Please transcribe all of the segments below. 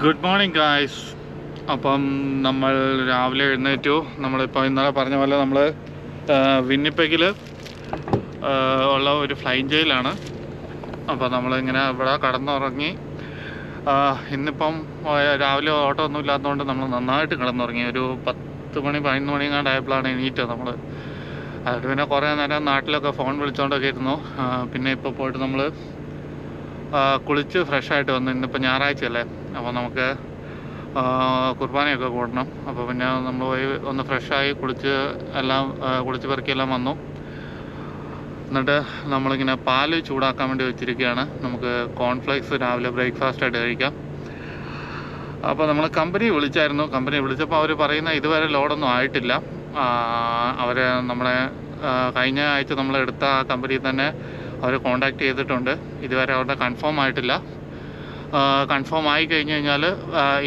Good morning guys. അപ്പം നമ്മൾ രാവിലെ എഴുന്നേറ്റു. നമ്മളിപ്പോൾ ഇന്നലെ പറഞ്ഞ പോലെ നമ്മൾ വിന്നിപ്പെഗിൽ ഉള്ള ഒരു ഫ്ലൈയിങ് ജയിലാണ്. അപ്പോൾ നമ്മളിങ്ങനെ ഇവിടെ കടന്നുറങ്ങി. ഇന്നിപ്പം രാവിലെ ഓട്ടം ഒന്നും ഇല്ലാത്തതുകൊണ്ട് നമ്മൾ നന്നായിട്ട് കിടന്നുറങ്ങി. ഒരു 10 മണി 11 മണി എങ്ങാണ്ടായപ്പോഴാണ് എണീറ്റത് നമ്മൾ. അതിട്ട് പിന്നെ കുറേ നേരം നാട്ടിലൊക്കെ ഫോൺ വിളിച്ചുകൊണ്ടൊക്കെ ഇരുന്നു. പിന്നെ ഇപ്പോൾ പോയിട്ട് നമ്മൾ കുളിച്ച് ഫ്രഷായിട്ട് വന്നു. ഇന്നിപ്പോൾ ഞായറാഴ്ച അല്ലേ, അപ്പോൾ നമുക്ക് കുർബാനയൊക്കെ കൂടണം. അപ്പോൾ പിന്നെ നമ്മൾ പോയി ഒന്ന് ഫ്രഷായി കുളിച്ച് പെറുക്കിയെല്ലാം വന്നു. എന്നിട്ട് നമ്മളിങ്ങനെ പാല് ചൂടാക്കാൻ വേണ്ടി വെച്ചിരിക്കുകയാണ്. നമുക്ക് കോൺഫ്ലെക്സ് രാവിലെ ബ്രേക്ക്ഫാസ്റ്റായിട്ട് കഴിക്കാം. അപ്പോൾ നമ്മൾ കമ്പനി വിളിച്ചായിരുന്നു. കമ്പനി വിളിച്ചപ്പോൾ അവർ പറയുന്ന ഇതുവരെ ലോഡൊന്നും ആയിട്ടില്ല. അവർ നമ്മളെ കഴിഞ്ഞ ആഴ്ച നമ്മളെടുത്ത ആ കമ്പനിയിൽ തന്നെ അവർ കോൺടാക്റ്റ് ചെയ്തിട്ടുണ്ട്. ഇതുവരെ അവരുടെ കൺഫേം ആയിട്ടില്ല. കൺഫേം ആയി കഴിഞ്ഞ് കഴിഞ്ഞാൽ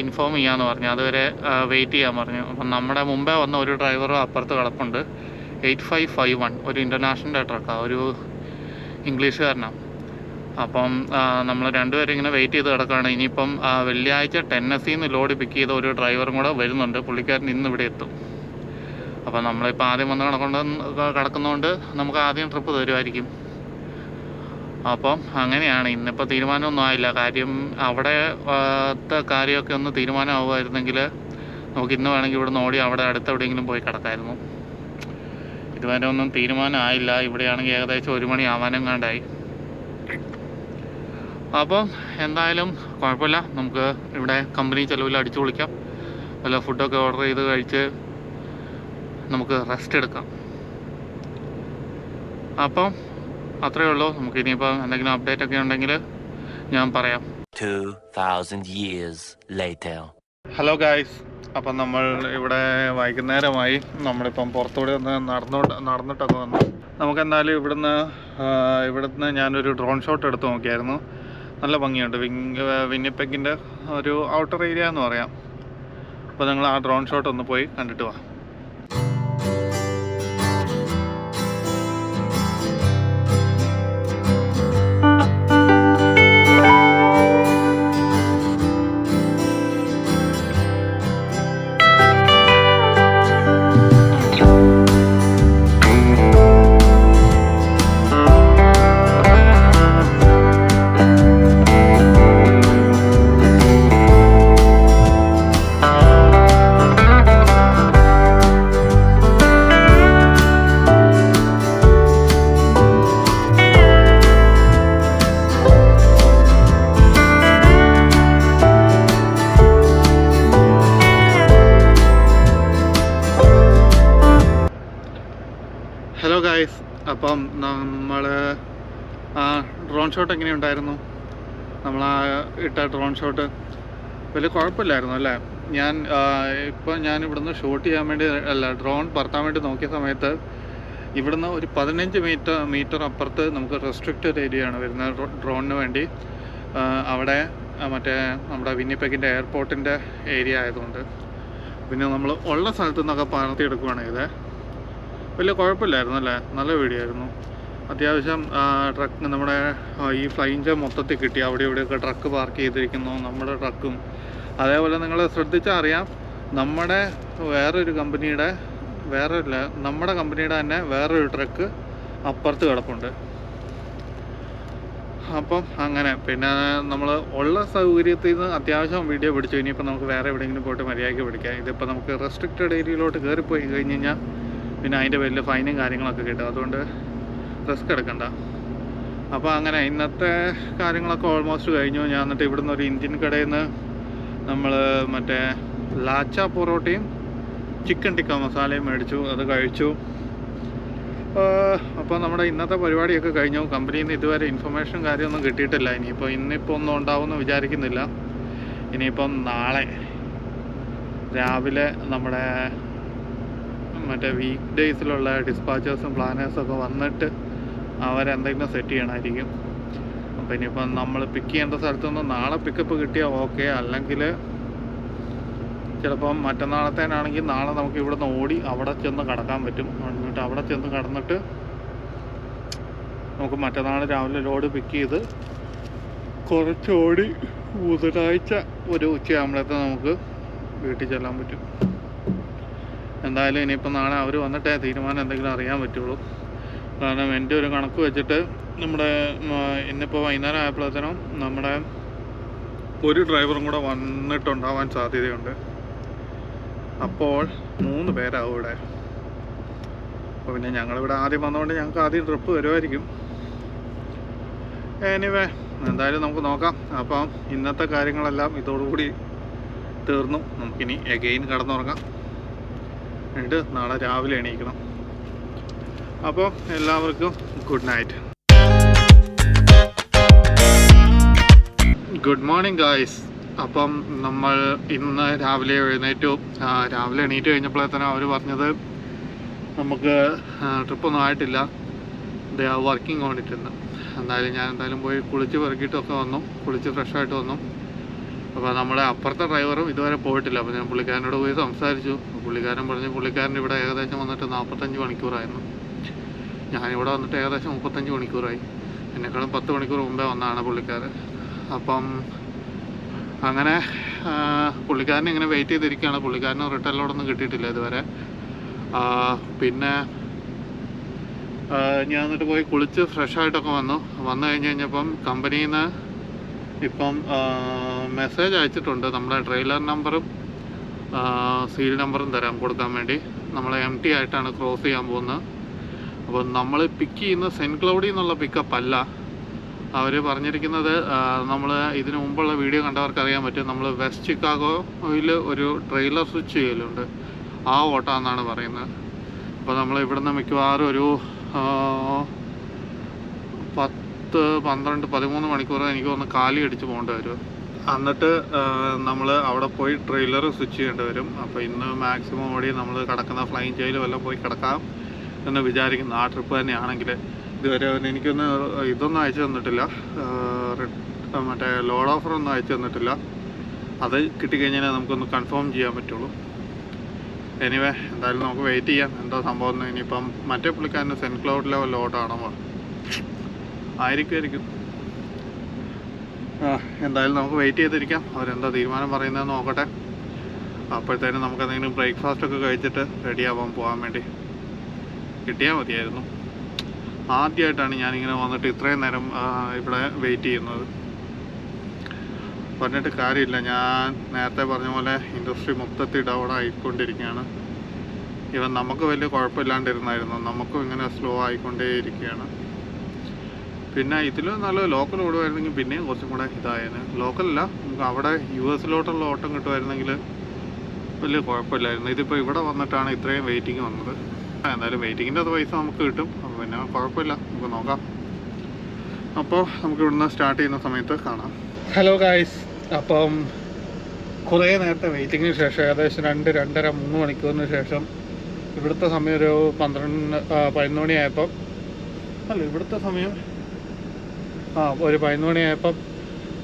ഇൻഫോം ചെയ്യാമെന്ന് പറഞ്ഞു. അതുവരെ വെയിറ്റ് ചെയ്യാൻ പറഞ്ഞു. അപ്പം നമ്മുടെ മുമ്പേ വന്ന ഒരു ഡ്രൈവറും അപ്പുറത്ത് കിടപ്പുണ്ട്. 8551 ഒരു ഇൻ്റർനാഷണൽ ട്രക്കാണ്, ഒരു ഇംഗ്ലീഷുകാരനാണ്. അപ്പം നമ്മൾ രണ്ടുപേരും ഇങ്ങനെ വെയിറ്റ് ചെയ്ത് കിടക്കുകയാണ്. ഇനിയിപ്പം വെള്ളിയാഴ്ച ടെന്നസിന്ന് ലോഡ് പിക്ക് ചെയ്ത ഒരു ഡ്രൈവറും കൂടെ വരുന്നുണ്ട്. പുള്ളിക്കാരൻ ഇന്ന് ഇവിടെ എത്തും. അപ്പം നമ്മളിപ്പോൾ ആദ്യം വന്ന് കിടക്കുന്നതുകൊണ്ട് നമുക്ക് ആദ്യം ട്രിപ്പ് തരുമായിരിക്കും. അപ്പം അങ്ങനെയാണ്. ഇന്നിപ്പോൾ തീരുമാനമൊന്നും ആയില്ല. കാര്യം അവിടത്തെ കാര്യമൊക്കെ ഒന്ന് തീരുമാനമാകുമായിരുന്നെങ്കിൽ നമുക്ക് ഇന്ന് വേണമെങ്കിൽ ഇവിടുന്ന് ഓടി അവിടെ അടുത്തെവിടെയെങ്കിലും പോയി കിടക്കായിരുന്നു. ഇതുവരെ ഒന്നും തീരുമാനമായില്ല. ഇവിടെയാണെങ്കിൽ ഏകദേശം 1 മണി ആവാനെങ്ങാണ്ടായി. അപ്പം എന്തായാലും കുഴപ്പമില്ല. നമുക്ക് ഇവിടെ കമ്പനി ചിലവിൽ അടിച്ചു പൊളിക്കാം. വല്ല ഫുഡൊക്കെ ഓർഡർ ചെയ്ത് കഴിച്ച് നമുക്ക് റെസ്റ്റ് എടുക്കാം. അപ്പം അത്രയേ ഉള്ളൂ. നമുക്ക് ഇനിയിപ്പോൾ എന്തെങ്കിലും അപ്ഡേറ്റ് ഒക്കെ ഉണ്ടെങ്കിൽ ഞാൻ പറയാം. 2000 years later. Hello guys. അപ്പം നമ്മൾ ഇവിടെ വൈകുന്നേരമായി. നമ്മളിപ്പം പുറത്തൂടെ ഒന്ന് നടന്നിട്ടൊക്കെ വന്നു. നമുക്കെന്തായാലും ഇവിടുന്ന് ഞാനൊരു ഡ്രോൺ ഷോട്ട് എടുത്ത് നോക്കിയായിരുന്നു. നല്ല ഭംഗിയുണ്ട്. വിന്നിപ്പെഗിൻ്റെ ഒരു ഔട്ടർ ഏരിയ എന്ന് പറയാം. അപ്പോൾ നിങ്ങൾ ആ ഡ്രോൺ ഷോട്ട് ഒന്ന് പോയി കണ്ടിട്ട് വാ. Hello guys. അപ്പം നമ്മൾ ആ ഡ്രോൺ ഷോട്ട് എങ്ങനെയുണ്ടായിരുന്നു? നമ്മൾ ആ ഇട്ട ഡ്രോൺ ഷോട്ട് വലിയ കുഴപ്പമില്ലായിരുന്നു അല്ലേ? ഞാൻ ഇവിടുന്ന് ഷൂട്ട് ചെയ്യാൻ വേണ്ടി ഡ്രോൺ പറത്താൻ വേണ്ടി നോക്കിയ സമയത്ത് ഇവിടുന്ന് ഒരു 15 മീറ്റർ അപ്പുറത്ത് നമുക്ക് റെസ്ട്രിക്റ്റഡ് ഏരിയ ആണ് വരുന്നത് ഡ്രോണിന് വേണ്ടി. അവിടെ മറ്റേ നമ്മുടെ വിന്നിപ്പെഗിൻ്റെ എയർപോർട്ടിൻ്റെ ഏരിയ ആയതുകൊണ്ട് പിന്നെ നമ്മൾ ഉള്ള സ്ഥലത്തു നിന്നൊക്കെ പറത്തിയെടുക്കുകയാണ് ഇത്. വലിയ കുഴപ്പമില്ലായിരുന്നു അല്ലേ? നല്ല വീഡിയോ ആയിരുന്നു. അത്യാവശ്യം ട്രക്ക് നമ്മുടെ ഈ ഫ്ലൈയിങ് മൊത്തത്തിൽ കിട്ടി. അവിടെ ഇവിടെയൊക്കെ ട്രക്ക് പാർക്ക് ചെയ്തിരിക്കുന്നു, നമ്മുടെ ട്രക്കും. അതേപോലെ നിങ്ങൾ ശ്രദ്ധിച്ചാൽ അറിയാം, നമ്മുടെ കമ്പനിയുടെ തന്നെ വേറൊരു ട്രക്ക് അപ്പുറത്ത് കിടപ്പുണ്ട്. അപ്പം അങ്ങനെ പിന്നെ നമ്മൾ ഉള്ള സൗകര്യത്തിൽ നിന്ന് അത്യാവശ്യം വീഡിയോ പിടിച്ചു. ഇനിയിപ്പോൾ നമുക്ക് വേറെ എവിടെയെങ്കിലും പോയിട്ട് മര്യാദയ്ക്ക് പിടിക്കാം. ഇതിപ്പോൾ നമുക്ക് റെസ്ട്രിക്റ്റഡ് ഏരിയയിലോട്ട് കയറിപ്പോയി കഴിഞ്ഞ് കഴിഞ്ഞാൽ പിന്നെ അതിൻ്റെ വലിയ ഫൈനും കാര്യങ്ങളൊക്കെ കിട്ടും. അതുകൊണ്ട് റിസ്ക് എടുക്കണ്ട. അപ്പോൾ അങ്ങനെ ഇന്നത്തെ കാര്യങ്ങളൊക്കെ ഓൾമോസ്റ്റ് കഴിഞ്ഞു. ഞാൻ എന്നിട്ട് ഇവിടുന്ന് ഒരു ഇന്ത്യൻ കടയിൽ നിന്ന് നമ്മൾ മറ്റേ ലാച്ച പൊറോട്ടയും ചിക്കൻ ടിക്ക മസാലയും മേടിച്ചു. അത് കഴിച്ചു. അപ്പോൾ നമ്മുടെ ഇന്നത്തെ പരിപാടിയൊക്കെ കഴിഞ്ഞു. കമ്പനിയിൽ നിന്ന് ഇതുവരെ ഇൻഫർമേഷൻ കാര്യമൊന്നും കിട്ടിയിട്ടില്ല. ഇന്നിപ്പോൾ ഒന്നും ഉണ്ടാവുമെന്ന് വിചാരിക്കുന്നില്ല. ഇനിയിപ്പം നാളെ രാവിലെ നമ്മുടെ മറ്റേ വീക്ക് ഡേയ്സിലുള്ള ഡിസ്പാച്ചേഴ്സും പ്ലാനേഴ്സൊക്കെ വന്നിട്ട് അവരെന്തെങ്കിലും സെറ്റ് ചെയ്യണമായിരിക്കും. അപ്പോൾ ഇനിയിപ്പം നമ്മൾ പിക്ക് ചെയ്യേണ്ട സ്ഥലത്തുനിന്ന് നാളെ പിക്കപ്പ് കിട്ടിയാൽ ഓക്കെ. അല്ലെങ്കിൽ ചിലപ്പം മറ്റന്നാളത്തേനാണെങ്കിൽ നാളെ നമുക്ക് ഇവിടുന്ന് ഓടി അവിടെ ചെന്ന് കടക്കാൻ പറ്റും. എന്നിട്ട് അവിടെ ചെന്ന് കടന്നിട്ട് നമുക്ക് മറ്റന്നാൾ രാവിലെ ലോഡ് പിക്ക് ചെയ്ത് കുറച്ചോടി ബുധനാഴ്ച ഒരു ഉച്ചയാകുമ്പോഴത്തെ നമുക്ക് വീട്ടിൽ ചെല്ലാൻ പറ്റും. എന്തായാലും ഇനിയിപ്പോൾ നാളെ അവർ വന്നിട്ടേ തീരുമാനം എന്തെങ്കിലും അറിയാൻ പറ്റുള്ളൂ. കാരണം എൻ്റെ ഒരു കണക്ക് വെച്ചിട്ട് നമ്മുടെ ഇന്നിപ്പോൾ വൈകുന്നേരം ആയപ്പോഴത്തേനും നമ്മുടെ ഒരു ഡ്രൈവറും കൂടെ വന്നിട്ടുണ്ടാവാൻ സാധ്യതയുണ്ട്. അപ്പോൾ 3 പേരാവും ഇവിടെ. അപ്പോൾ പിന്നെ ഞങ്ങളിവിടെ ആദ്യം വന്നതുകൊണ്ട് ഞങ്ങൾക്ക് ആദ്യം ട്രിപ്പ് വരുമായിരിക്കും. എനിവേ എന്തായാലും നമുക്ക് നോക്കാം. അപ്പം ഇന്നത്തെ കാര്യങ്ങളെല്ലാം ഇതോടുകൂടി തീർന്നു. നമുക്കിനി എഗെയിൻ കിടന്നുറങ്ങാം. എന്നിട്ട് നാളെ രാവിലെ എണീക്കണം. അപ്പോൾ എല്ലാവർക്കും good night. Good morning guys. അപ്പം നമ്മൾ ഇന്ന് രാവിലെ രാവിലെ എണീറ്റ് കഴിഞ്ഞപ്പോഴത്തേനും അവർ പറഞ്ഞത് നമുക്ക് ട്രിപ്പൊന്നും ആയിട്ടില്ല, they are working on it എന്ന്. എന്തായാലും പോയി കുളിച്ച് പെറുക്കിയിട്ടൊക്കെ വന്നു, കുളിച്ച് ഫ്രഷായിട്ട് വന്നു. അപ്പോൾ നമ്മുടെ അപ്പുറത്തെ ഡ്രൈവറും ഇതുവരെ പോയിട്ടില്ല. അപ്പോൾ ഞാൻ പുള്ളിക്കാരനോട് പോയി സംസാരിച്ചു. പുള്ളിക്കാരൻ പറഞ്ഞു പുള്ളിക്കാരൻ ഇവിടെ ഏകദേശം വന്നിട്ട് 45 മണിക്കൂറായിരുന്നു. ഞാനിവിടെ വന്നിട്ട് ഏകദേശം 35 മണിക്കൂറായി. എന്നെക്കാളും 10 മണിക്കൂർ മുമ്പേ വന്നതാണ് പുള്ളിക്കാരൻ. അപ്പം അങ്ങനെ പുള്ളിക്കാരനെ ഇങ്ങനെ വെയിറ്റ് ചെയ്തിരിക്കുകയാണ്. പുള്ളിക്കാരന് റിട്ടേൺ ലോഡൊന്നും കിട്ടിയിട്ടില്ല ഇതുവരെ. പിന്നെ ഞാൻ എന്നിട്ട് പോയി കുളിച്ച് ഫ്രഷായിട്ടൊക്കെ വന്നു കഴിഞ്ഞപ്പം കമ്പനിയിൽ നിന്ന് ഇപ്പം മെസ്സേജ് അയച്ചിട്ടുണ്ട്. നമ്മുടെ ട്രെയിലർ നമ്പറും സീൽ നമ്പറും കൊടുക്കാൻ വേണ്ടി. നമ്മൾ MT ആയിട്ടാണ് ക്രോസ് ചെയ്യാൻ പോകുന്നത്. അപ്പോൾ നമ്മൾ പിക്ക് ചെയ്യുന്ന സെൻറ്റ് ക്ലൗഡിൽ നിന്നുള്ള പിക്കപ്പ് അല്ല. അവർ പറഞ്ഞിരിക്കുന്നത്, നമ്മൾ ഇതിനു മുമ്പുള്ള വീഡിയോ കണ്ടവർക്ക് അറിയാൻ പറ്റും, നമ്മൾ വെസ്റ്റ് ചിക്കാഗോയിൽ ഒരു ട്രെയിലർ സ്വിച്ച് ചെയ്യലുണ്ട്, ആ ഓട്ടാന്നാണ് പറയുന്നത്. അപ്പോൾ നമ്മൾ ഇവിടുന്ന് മിക്കവാറും ഒരു 10, 12, 13 മണിക്കൂർ എനിക്ക് ഒന്ന് കാലി അടിച്ച് പോകേണ്ടി വരും. എന്നിട്ട് നമ്മൾ അവിടെ പോയി ട്രെയിലർ സ്വിച്ച് ചെയ്യേണ്ടി വരും. അപ്പോൾ ഇന്ന് മാക്സിമം ഓടി നമ്മൾ കിടക്കുന്ന ഫ്ലൈങ് ജയിലും എല്ലാം പോയി കിടക്കാം എന്ന് വിചാരിക്കുന്നു. ആ ട്രിപ്പ് തന്നെയാണെങ്കിൽ ഇതുവരെ എനിക്കൊന്ന് ഇതൊന്നും അയച്ചു തന്നിട്ടില്ല, മറ്റേ ലോഡ് ഓഫറൊന്നും അയച്ചു തന്നിട്ടില്ല. അത് കിട്ടിക്കഴിഞ്ഞാൽ നമുക്കൊന്ന് കൺഫേം ചെയ്യാൻ പറ്റുള്ളൂ. എനിവേ എന്തായാലും നമുക്ക് വെയിറ്റ് ചെയ്യാം എന്താ സംഭവം എന്ന്. ഇനിയിപ്പം മറ്റേ പുള്ളിക്കാരന് സെൻറ്റ് ക്ലൗഡ് ലെവൽ ലോഡാണോ ആയിരിക്കും. എന്തായാലും നമുക്ക് വെയിറ്റ് ചെയ്തിരിക്കാം, അവരെന്താ തീരുമാനം പറയുന്നതെന്ന് നോക്കട്ടെ. അപ്പോഴത്തേനും നമുക്ക് എന്തെങ്കിലും ബ്രേക്ക്ഫാസ്റ്റൊക്കെ കഴിച്ചിട്ട് റെഡിയാവാൻ പോകാൻ വേണ്ടി കിട്ടിയാൽ മതിയായിരുന്നു. ആദ്യമായിട്ടാണ് ഞാനിങ്ങനെ വന്നിട്ട് ഇത്രയും നേരം ഇവിടെ വെയിറ്റ് ചെയ്യുന്നത്. പറഞ്ഞിട്ട് കാര്യമില്ല, ഞാൻ നേരത്തെ പറഞ്ഞ പോലെ ഇൻഡസ്ട്രി മൊത്തത്തിൽ ഡൗൺ ആയിക്കൊണ്ടിരിക്കുകയാണ്. ഇവൻ നമുക്ക് വലിയ കുഴപ്പമില്ലാണ്ടിരുന്നായിരുന്നു, നമുക്കും ഇങ്ങനെ സ്ലോ ആയിക്കൊണ്ടേയിരിക്കുകയാണ്. പിന്നെ ഇതിൽ നല്ല ലോക്കൽ ഓടുമായിരുന്നെങ്കിൽ പിന്നെയും കുറച്ചും കൂടെ ഇതായേനെ. ലോക്കലല്ല, നമുക്ക് അവിടെ US-ലോട്ടുള്ള ഓട്ടം കിട്ടുമായിരുന്നെങ്കിൽ വലിയ കുഴപ്പമില്ലായിരുന്നു. ഇതിപ്പോൾ ഇവിടെ വന്നിട്ടാണ് ഇത്രയും വെയിറ്റിംഗ് വന്നത്. എന്തായാലും വെയിറ്റിങ്ങിൻ്റെ പൈസ നമുക്ക് കിട്ടും, അപ്പോൾ പിന്നെ കുഴപ്പമില്ല, നമുക്ക് നോക്കാം. അപ്പോൾ നമുക്ക് ഇവിടുന്ന് സ്റ്റാർട്ട് ചെയ്യുന്ന സമയത്ത് കാണാം. ഹലോ ഗായ്സ്, അപ്പം കുറേ നേരത്തെ വെയിറ്റിങ്ങിന് ശേഷം ഏകദേശം 2-2.5-3 മണിക്കൂറിന് ശേഷം ഇവിടുത്തെ സമയം ഒരു 11 മണിയായപ്പം ഇവിടുത്തെ സമയം ഒരു 11 മണിയായപ്പം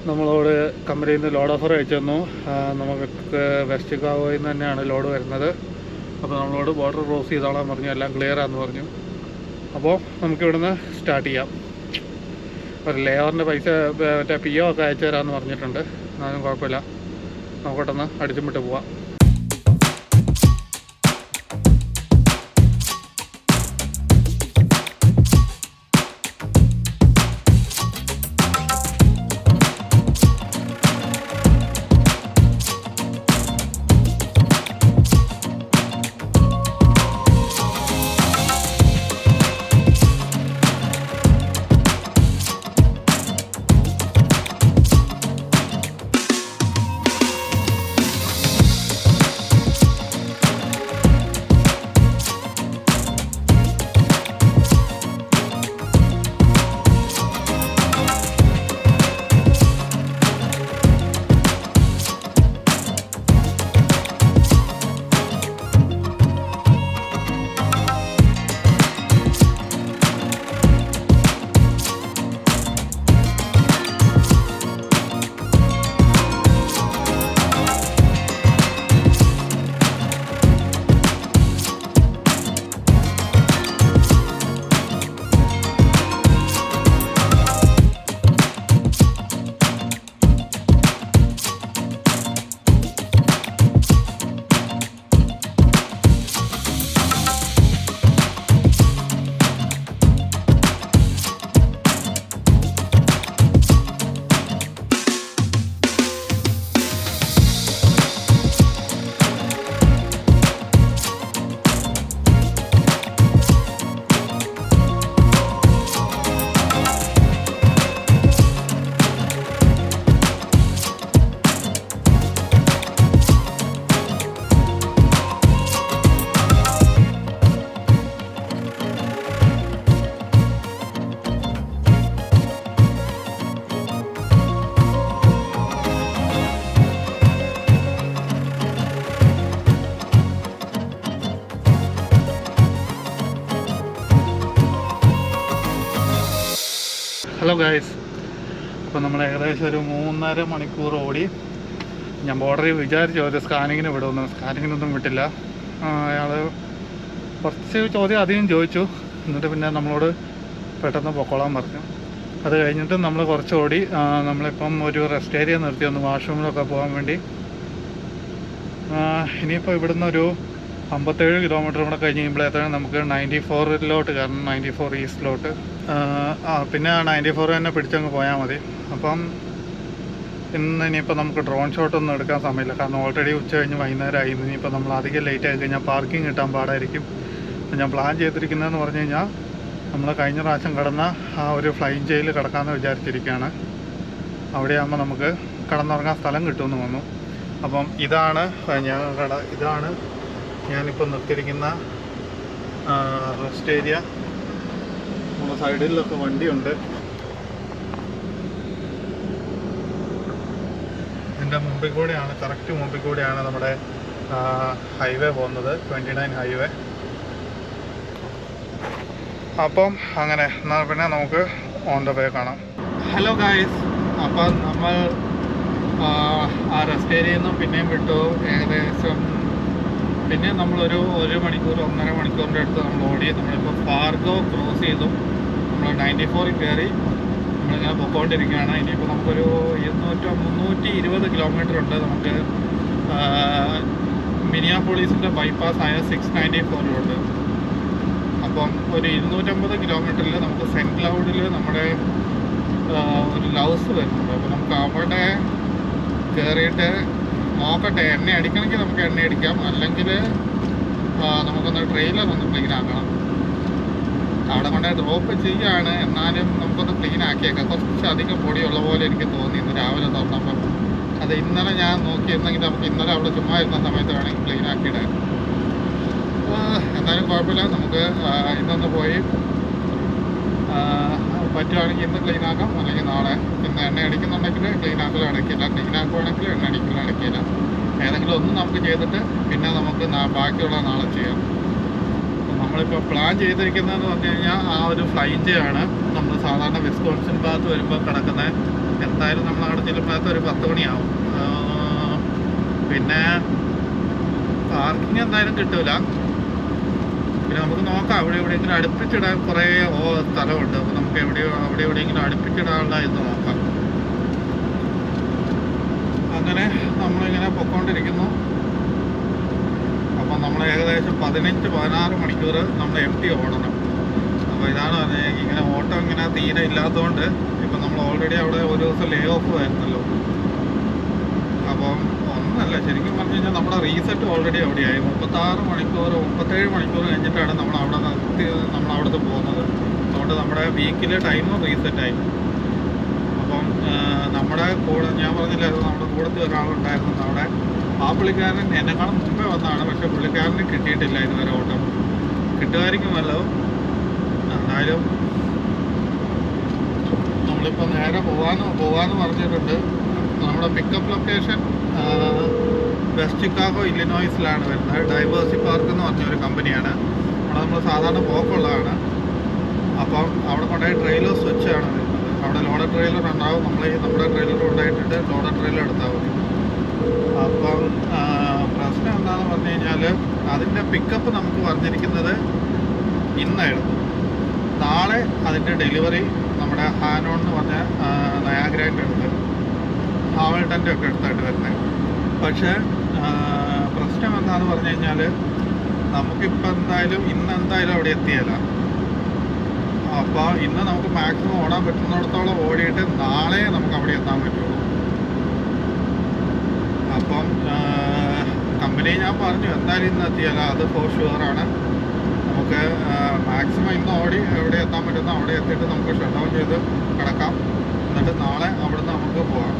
നമ്മളോട് കമ്പനിയിൽ നിന്ന് ലോഡ് ഓഫർ അയച്ചു തന്നു. നമുക്ക് വെസ്റ്റ് ചിക്കാഗോയിൽ നിന്ന് തന്നെയാണ് ലോഡ് വരുന്നത്. അപ്പോൾ നമ്മളോട് ബോർഡർ ക്രോസ് ചെയ്തോളാൻ പറഞ്ഞു, എല്ലാം ക്ലിയറാന്ന് പറഞ്ഞു. അപ്പോൾ നമുക്കിവിടുന്ന് സ്റ്റാർട്ട് ചെയ്യാം. ഒരു ലെയറിൻ്റെ പൈസ മറ്റേ PO ഒക്കെ അയച്ചു തരാമെന്ന് പറഞ്ഞിട്ടുണ്ട്. എന്നാലും കുഴപ്പമില്ല, നമുക്കൊട്ടൊന്ന് അടിച്ചുമിട്ട് പോവാം. ഹലോ ഗൈസ്, അപ്പോൾ നമ്മൾ ഏകദേശം ഒരു 3.5 മണിക്കൂർ ഓടി. ഞാൻ ബോർഡറിൽ വിചാരിച്ചു ഒരു സ്കാനിങ്ങിന് വിടുമെന്ന്. സ്കാനിങ്ങിനൊന്നും വിട്ടില്ല. അയാൾ കുറച്ച് ചോദ്യം അധികം ചോദിച്ചു. എന്നിട്ട് പിന്നെ നമ്മളോട് പെട്ടെന്ന് പൊക്കോളാൻ പറഞ്ഞു. അത് കഴിഞ്ഞിട്ട് നമ്മൾ കുറച്ച് ഓടി. നമ്മളിപ്പം ഒരു റെസ്റ്റ് ഏരിയ നിർത്തി ഒന്ന് വാഷ്റൂമിലൊക്കെ പോകാൻ വേണ്ടി. ഇനിയിപ്പോൾ ഇവിടുന്ന് ഒരു 57 കിലോമീറ്റർ കൂടെ കഴിഞ്ഞ് കഴിയുമ്പോഴത്തേനും നമുക്ക് 94 കയറണം, 94 ഈസ്റ്റിലോട്ട്. പിന്നെ 94 തന്നെ പിടിച്ചങ്ങ് പോയാൽ മതി. അപ്പം ഇനിയിപ്പോൾ നമുക്ക് ഡ്രോൺ ഷോട്ടൊന്നും എടുക്കാൻ സമയമില്ല, കാരണം ഓൾറെഡി ഉച്ച കഴിഞ്ഞ് വൈകുന്നേരമായി. ഇനിയിപ്പോൾ നമ്മൾ അധികം ലേറ്റ് ആയി കഴിഞ്ഞാൽ പാർക്കിംഗ് കിട്ടാൻ പാടായിരിക്കും. ഞാൻ പ്ലാൻ ചെയ്തിരിക്കുന്നതെന്ന് പറഞ്ഞു കഴിഞ്ഞാൽ നമ്മൾ കഴിഞ്ഞ പ്രാവശ്യം കടന്ന ആ ഒരു ഫ്ലൈയിങ് ജയിൽ കിടക്കാമെന്ന് വിചാരിച്ചിരിക്കുകയാണ്. അവിടെയാകുമ്പോൾ നമുക്ക് കടന്നുറങ്ങാൻ സ്ഥലം കിട്ടുമെന്ന് വന്നു. അപ്പം ഇതാണ് ഇതാണ് ഞാനിപ്പോൾ നിർത്തിയിരിക്കുന്ന റെസ്റ്റ് ഏരിയ. നമ്മുടെ സൈഡിലൊക്കെ വണ്ടിയുണ്ട്. ഇതിൻ്റെ മുമ്പിൽ കൂടെയാണ്, കറക്റ്റ് മുമ്പിൽ കൂടെയാണ് നമ്മുടെ ഹൈവേ പോകുന്നത്, 29 ഹൈവേ. അപ്പം അങ്ങനെ എന്നാൽ പിന്നെ നമുക്ക് ഓൺ ദ വേ കാണാം. ഹലോ ഗായ്സ്, അപ്പം നമ്മൾ ആ റെസ്റ്റ് ഏരിയയിൽ നിന്നും പിന്നെയും വിട്ടു. ഏകദേശം പിന്നെ നമ്മളൊരു 1 മണിക്കൂർ 1.5 മണിക്കൂറിൻ്റെ അടുത്ത് നമ്മൾ ഓടി. നമ്മളിപ്പോൾ ഫാർഗോ ക്രോസ് ചെയ്തു. നമ്മൾ 94 കയറി നമ്മളിങ്ങനെ പൊക്കോണ്ടിരിക്കുകയാണ്. ഇനിയിപ്പോൾ നമുക്കൊരു 320 കിലോമീറ്റർ ഉണ്ട്. നമുക്ക് മിനിയാപോളിസിൻ്റെ ബൈപ്പാസ് ആയ 694 അപ്പം ഒരു 250 കിലോമീറ്ററിൽ നമുക്ക് സെൻറ്റ് ക്ലൗഡിൽ നമ്മുടെ ഒരു ലൗസ് വരുന്നുണ്ട്. അപ്പോൾ നമുക്ക് അവിടെ കയറിയിട്ട് നോക്കട്ടെ. എണ്ണ അടിക്കണമെങ്കിൽ നമുക്ക് എണ്ണ അടിക്കാം, അല്ലെങ്കിൽ നമുക്കൊന്ന് ട്രെയിലർ ഒന്ന് ക്ലീൻ ആക്കണം. അവിടെ കൊണ്ട് ഡ്രോപ്പ് ചെയ്യുകയാണ്, എന്നാലും നമുക്കൊന്ന് ക്ലീൻ ആക്കിയേക്കാം. കുറച്ചധികം പൊടിയുള്ള പോലെ എനിക്ക് തോന്നി ഇന്ന് രാവിലെ തുറന്നപ്പം. അത് ഇന്നലെ ഞാൻ നോക്കിയിരുന്നെങ്കിൽ നമുക്ക് ഇന്നലെ അവിടെ ചുമ്മാ ഇരുന്ന സമയത്ത് വേണമെങ്കിൽ ക്ലീൻ ആക്കിയിടാൻ. എന്നാലും കുഴപ്പമില്ല, നമുക്ക് ഇന്നൊന്ന് പോയി പറ്റുവാണെങ്കിൽ ഇന്ന് ക്ലീൻ ആക്കാം, അല്ലെങ്കിൽ നാളെ. ഇന്ന് എണ്ണ അടിക്കുന്നുണ്ടെങ്കിൽ ക്ലീൻ ആക്കലും അടയ്ക്കില്ല, ക്ലീൻ ആക്കുവാണെങ്കിൽ എണ്ണ അടിക്കലും അടയ്ക്കില്ല. ഏതെങ്കിലും ഒന്ന് നമുക്ക് ചെയ്തിട്ട് പിന്നെ നമുക്ക് ബാക്കിയുള്ള നാളെ ചെയ്യാം. നമ്മളിപ്പോൾ പ്ലാൻ ചെയ്തിരിക്കുന്നതെന്ന് പറഞ്ഞു കഴിഞ്ഞാൽ ആ ഒരു ഫ്ലൈഞ്ചാണ്. നമ്മൾ സാധാരണ വിസ്കോൺസിൻ ഭാഗത്ത് വരുമ്പോൾ കിടക്കുന്നത്. എന്തായാലും നമ്മൾ അവിടെ ചെല്ലുമ്പോഴത്തെ ഒരു 10 മണിയാവും. പിന്നെ പാർക്കിംഗ് എന്തായാലും കിട്ടില്ല. പിന്നെ നമുക്ക് നോക്കാം, അവിടെ എവിടെയെങ്കിലും അടുപ്പിച്ചിടാൻ കുറേ സ്ഥലമുണ്ട്. അപ്പോൾ നമുക്ക് അവിടെ എവിടെയെങ്കിലും അടുപ്പിച്ചിടാനുള്ള ഇത് നോക്കാം. അങ്ങനെ നമ്മളിങ്ങനെ പൊയ്ക്കൊണ്ടിരിക്കുന്നു. അപ്പം നമ്മൾ ഏകദേശം 15-16 മണിക്കൂർ നമ്മൾ empty ഓടണം. അപ്പോൾ ഇതാണ് പറഞ്ഞത്, ഇങ്ങനെ ഓട്ടം ഇങ്ങനെ തീരെ ഇല്ലാത്തതുകൊണ്ട് ഇപ്പം നമ്മൾ ഓൾറെഡി അവിടെ ഒരു ദിവസം ലേ ഓഫ് ആയിരുന്നല്ലോ. അപ്പം ഒന്നല്ല, ശരിക്കും പറഞ്ഞു കഴിഞ്ഞാൽ നമ്മുടെ റീസെറ്റ് ഓൾറെഡി അവിടെയായി. 37 മണിക്കൂർ കഴിഞ്ഞിട്ടാണ് നമ്മൾ അവിടുത്തെ പോകുന്നത്. അതുകൊണ്ട് നമ്മുടെ വീക്കിലെ ടൈമും റീസെറ്റായി. അപ്പം നമ്മുടെ കൂടെ ഞാൻ പറഞ്ഞില്ലായിരുന്നു, നമ്മുടെ കൂടത്തിൽ ഒരാളുണ്ടായിരുന്നു അവിടെ. ആ പുള്ളിക്കാരൻ എന്നെക്കാളും മുമ്പേ വന്നതാണ്. പക്ഷെ പുള്ളിക്കാരന് കിട്ടിയിട്ടില്ല ഇതുവരെ ഓട്ടം. കിട്ടുമായിരിക്കുമല്ലോ. എന്തായാലും നമ്മളിപ്പോൾ നേരെ പോകാമെന്ന് പറഞ്ഞിട്ടുണ്ട്. നമ്മുടെ പിക്കപ്പ് ലൊക്കേഷൻ വെസ്റ്റ് ചിക്കാഗോ ഇല്ലിനോയ്സിലാണ് വരുന്നത്. ഡൈവേഴ്സി പാർക്ക് എന്ന് പറഞ്ഞൊരു കമ്പനിയാണ്. അവിടെ നമ്മൾ സാധാരണ പോക്കുള്ളതാണ്. അപ്പം അവിടെ കൊണ്ടുപോയി ട്രെയിലർ സ്വിച്ചാണ് വരുന്നത്. അവിടെ ലോഡർ ട്രെയിലർ ഉണ്ടാവും. നമ്മുടെ ട്രെയിലർ കൊണ്ടായിട്ടിട്ട് ലോഡർ ട്രെയിലർ എടുത്താൽ മതി. അപ്പം പ്രശ്നം എന്താണെന്ന് പറഞ്ഞു കഴിഞ്ഞാൽ അതിൻ്റെ പിക്കപ്പ് നമുക്ക് പറഞ്ഞിരിക്കുന്നത് ഇന്നായിരുന്നു. നാളെ അതിൻ്റെ ഡെലിവറി നമ്മുടെ ഹാനോൺ എന്ന് പറഞ്ഞ നയാഗ്രേൻ്റെ അടുത്ത്, ഹാമിൽട്ടൻ്റെ ഒക്കെ അടുത്തായിട്ട് വരുന്നത്. പക്ഷേ പ്രശ്നം എന്താണെന്ന് പറഞ്ഞു കഴിഞ്ഞാൽ നമുക്കിപ്പോൾ ഇന്നെന്തായാലും അവിടെ എത്തിയല്ല. അപ്പോൾ ഇന്ന് നമുക്ക് മാക്സിമം ഓടാൻ പറ്റുന്നിടത്തോളം ഓടിയിട്ട് നാളെ നമുക്ക് അവിടെ എത്താൻ പറ്റുള്ളൂ. അപ്പം കമ്പനി ഞാൻ പറഞ്ഞു എന്തായാലും ഇന്ന് എത്തിയല്ല, അത് ഫോർ ഷുവറാണ്. നമുക്ക് മാക്സിമം ഇന്ന് ഓടി എവിടെ എത്താൻ പറ്റുന്നോ അവിടെ എത്തിയിട്ട് നമുക്ക് ഷട്ട് ഡൗൺ ചെയ്ത് കിടക്കാം. എന്നിട്ട് നാളെ അവിടുന്ന് നമുക്ക് പോകാം.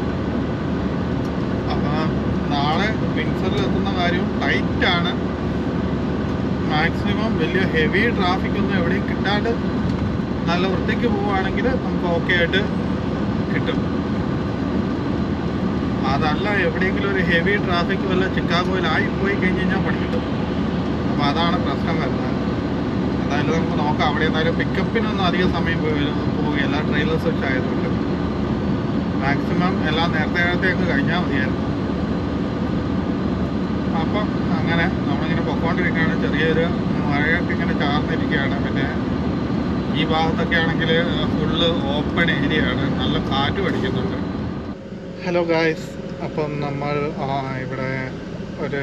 അപ്പം നാളെ വിൻസറിൽ എത്തുന്ന കാര്യം ടൈറ്റാണ്. മാക്സിമം വലിയ ഹെവി ട്രാഫിക്കൊന്നും എവിടെയും കിട്ടാണ്ട് നല്ല വൃത്തിക്ക് പോവുകയാണെങ്കിൽ നമുക്ക് ഓക്കെ ആയിട്ട് കിട്ടും. അതല്ല, എവിടെയെങ്കിലും ഒരു ഹെവി ട്രാഫിക് വല്ല ചിക്കാഗോയിലായി പോയി കഴിഞ്ഞ് കഴിഞ്ഞാൽ പണി കിട്ടും. അപ്പോൾ അതാണ് പ്രശ്നം വരുന്നത്. എന്തായാലും നമുക്ക് നോക്കാം. അവിടെ എന്തായാലും പിക്കപ്പിനൊന്നും അധികം സമയം പോവുകയല്ല, ട്രെയിലേഴ്സ് വെച്ച് ആയതുകൊണ്ട് മാക്സിമം എല്ലാം നേരത്തെ കഴിഞ്ഞാൽ മതിയായിരുന്നു. അപ്പം അങ്ങനെ നമ്മളിങ്ങനെ പൊക്കോണ്ടിരിക്കുകയാണ്. ചെറിയൊരു മഴയൊക്കെ ഇങ്ങനെ ചാർന്നിരിക്കുകയാണ്. പിന്നെ ഈ ഭാഗത്തൊക്കെ ആണെങ്കിൽ ഫുള്ള് ഓപ്പൺ ഏരിയ ആണ്, നല്ല കാറ്റ് അടിക്കുന്നുണ്ട്. ഹലോ ഗായ്സ്, അപ്പം നമ്മൾ ഇവിടെ ഒരു